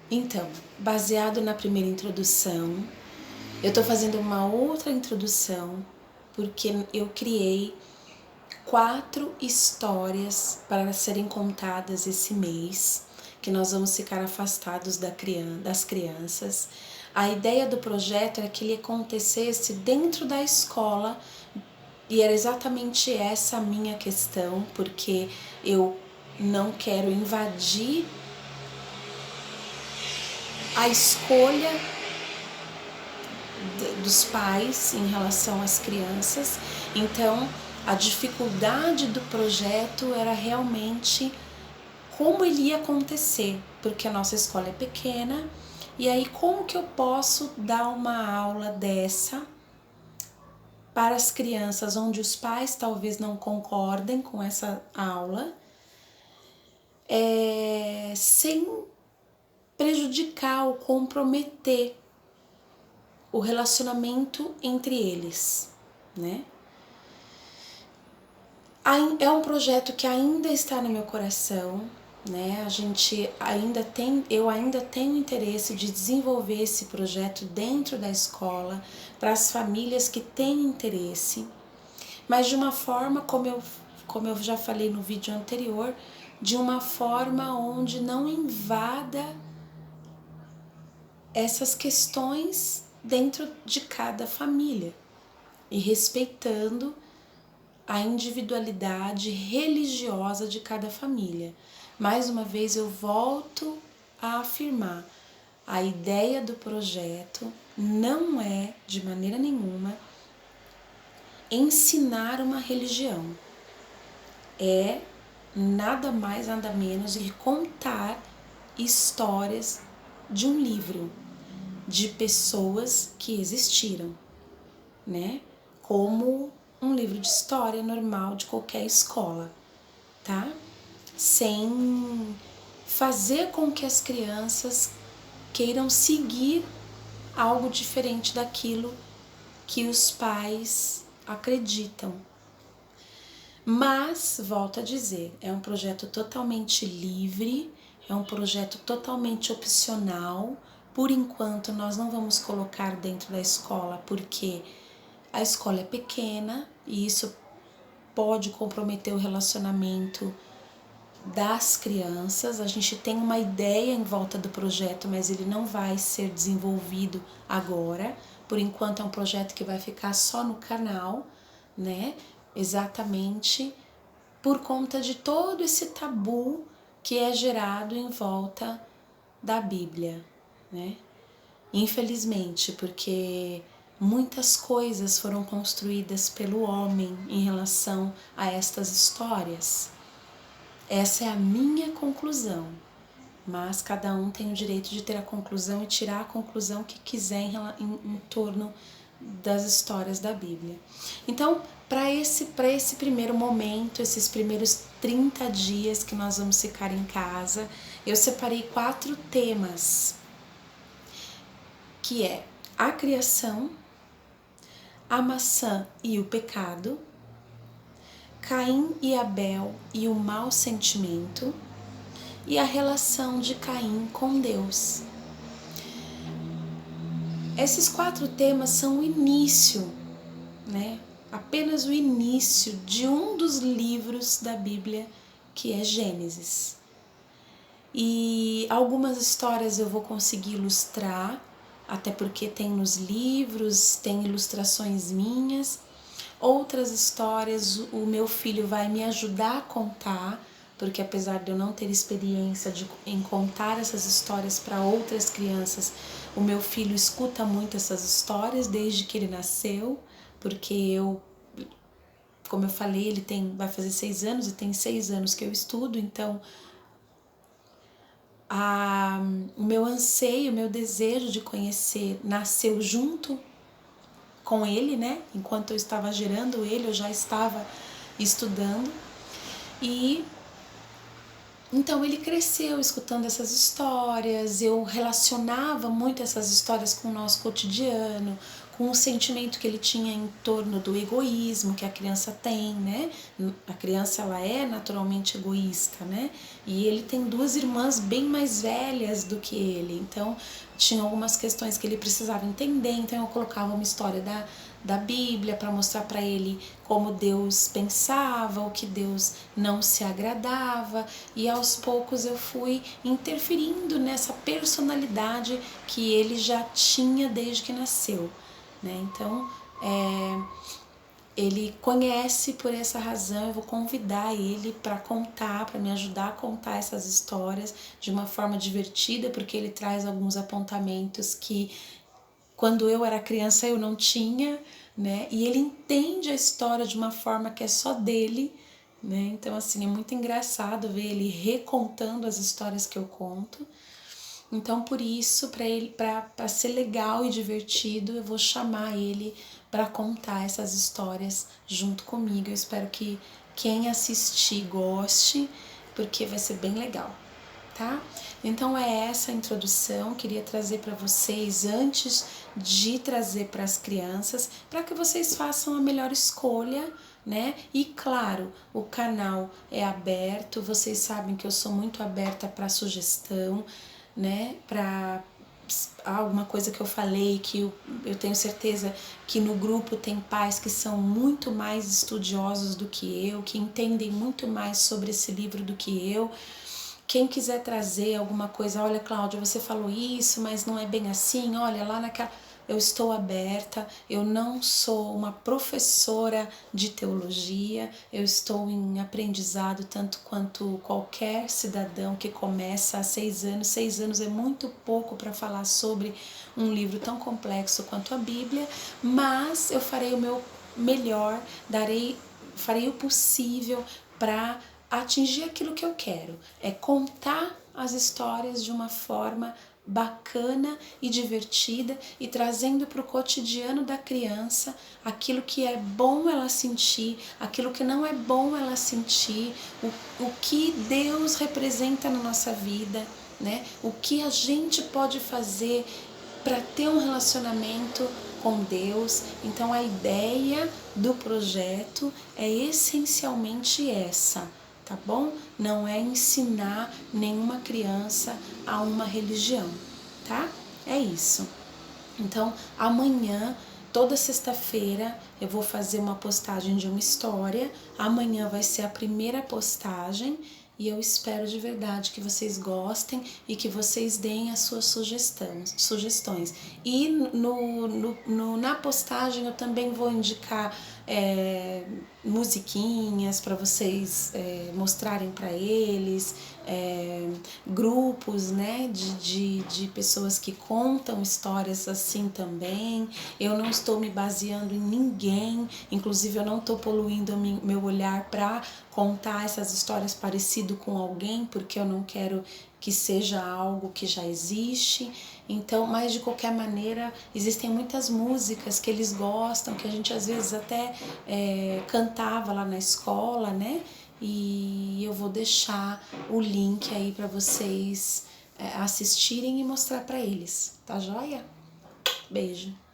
Então, baseado na primeira introdução, eu tô fazendo uma outra introdução porque eu criei 4 histórias para serem contadas esse mês, que nós vamos ficar afastados das crianças. A ideia do projeto era que ele acontecesse dentro da escola e era exatamente essa a minha questão, porque eu não quero invadir a escolha dos pais em relação às crianças. Então, a dificuldade do projeto era realmente como ele ia acontecer, porque a nossa escola é pequena, e aí como que eu posso dar uma aula dessa para as crianças onde os pais talvez não concordem com essa aula, sem prejudicar ou comprometer o relacionamento entre eles, né? É um projeto que ainda está no meu coração, né? Eu ainda tenho interesse de desenvolver esse projeto dentro da escola para as famílias que têm interesse, mas de uma forma, como eu já falei no vídeo anterior, de uma forma onde não invada essas questões dentro de cada família e respeitando a individualidade religiosa de cada família. Mais uma vez eu volto a afirmar, a ideia do projeto não é, de maneira nenhuma, ensinar uma religião. É nada mais, nada menos que contar histórias de um livro, de pessoas que existiram, né? Como um livro de história normal de qualquer escola, tá? Sem fazer com que as crianças queiram seguir algo diferente daquilo que os pais acreditam. Mas, volto a dizer, é um projeto totalmente livre, é um projeto totalmente opcional. Por enquanto, nós não vamos colocar dentro da escola, porque a escola é pequena e isso pode comprometer o relacionamento das crianças. A gente tem uma ideia em volta do projeto, mas ele não vai ser desenvolvido agora. Por enquanto é um projeto que vai ficar só no canal, né? Exatamente por conta de todo esse tabu que é gerado em volta da Bíblia, né? Infelizmente, porque muitas coisas foram construídas pelo homem em relação a estas histórias. Essa é a minha conclusão, mas cada um tem o direito de ter a conclusão e tirar a conclusão que quiser em torno das histórias da Bíblia. Então, para esse primeiro momento, esses primeiros 30 dias que nós vamos ficar em casa, eu separei 4 temas, que é a criação, a maçã e o pecado, Caim e Abel e o mau sentimento, e a relação de Caim com Deus. Esses 4 temas são o início, né? Apenas o início de um dos livros da Bíblia, que é Gênesis. E algumas histórias eu vou conseguir ilustrar, até porque tem nos livros, tem ilustrações minhas. Outras histórias o meu filho vai me ajudar a contar, porque apesar de eu não ter experiência em contar essas histórias para outras crianças, o meu filho escuta muito essas histórias desde que ele nasceu, porque como eu falei, ele vai fazer 6 anos e tem 6 anos que eu estudo, então o meu anseio, o meu desejo de conhecer nasceu junto com ele, né? Enquanto eu estava gerando ele, eu já estava estudando. E então ele cresceu escutando essas histórias, eu relacionava muito essas histórias com o nosso cotidiano, com o sentimento que ele tinha em torno do egoísmo que a criança tem, né? A criança, ela é naturalmente egoísta, né? E ele tem 2 irmãs bem mais velhas do que ele, então tinha algumas questões que ele precisava entender, então eu colocava uma história da Bíblia para mostrar para ele como Deus pensava, o que Deus não se agradava, e aos poucos eu fui interferindo nessa personalidade que ele já tinha desde que nasceu, né? Então, ele conhece por essa razão, eu vou convidar ele para contar, para me ajudar a contar essas histórias de uma forma divertida, porque ele traz alguns apontamentos que quando eu era criança eu não tinha, né? E ele entende a história de uma forma que é só dele, né? Então, assim, é muito engraçado ver ele recontando as histórias que eu conto. Então, por isso, para ser legal e divertido, eu vou chamar ele para contar essas histórias junto comigo. Eu espero que quem assistir goste, porque vai ser bem legal, tá? Então é essa a introdução, queria trazer para vocês antes de trazer para as crianças, para que vocês façam a melhor escolha, né? E claro, o canal é aberto, vocês sabem que eu sou muito aberta para sugestão, né? Para alguma coisa que eu falei, que eu tenho certeza que no grupo tem pais que são muito mais estudiosos do que eu, que entendem muito mais sobre esse livro do que eu. Quem quiser trazer alguma coisa, olha, Cláudia, você falou isso, mas não é bem assim, olha, lá naquela... Eu estou aberta, eu não sou uma professora de teologia, eu estou em aprendizado tanto quanto qualquer cidadão que começa há 6 anos. 6 anos é muito pouco para falar sobre um livro tão complexo quanto a Bíblia, mas eu farei o meu melhor, farei o possível para atingir aquilo que eu quero, é contar as histórias de uma forma bacana e divertida e trazendo para o cotidiano da criança aquilo que é bom ela sentir, aquilo que não é bom ela sentir, o que Deus representa na nossa vida, né? O que a gente pode fazer para ter um relacionamento com Deus. Então a ideia do projeto é essencialmente essa, tá bom? Não é ensinar nenhuma criança a uma religião, tá? É isso. Então, amanhã, toda sexta-feira, eu vou fazer uma postagem de uma história. Amanhã vai ser a primeira postagem e eu espero de verdade que vocês gostem e que vocês deem as suas sugestões. E na postagem eu também vou indicar musiquinhas para vocês mostrarem para eles, grupos, né, de pessoas que contam histórias assim também. Eu não estou me baseando em ninguém, inclusive eu não estou poluindo meu olhar para contar essas histórias parecido com alguém, porque eu não quero que seja algo que já existe. Então, mas de qualquer maneira, existem muitas músicas que eles gostam, que a gente às vezes até cantava lá na escola, né? E eu vou deixar o link aí para vocês assistirem e mostrar para eles, tá joia? Beijo!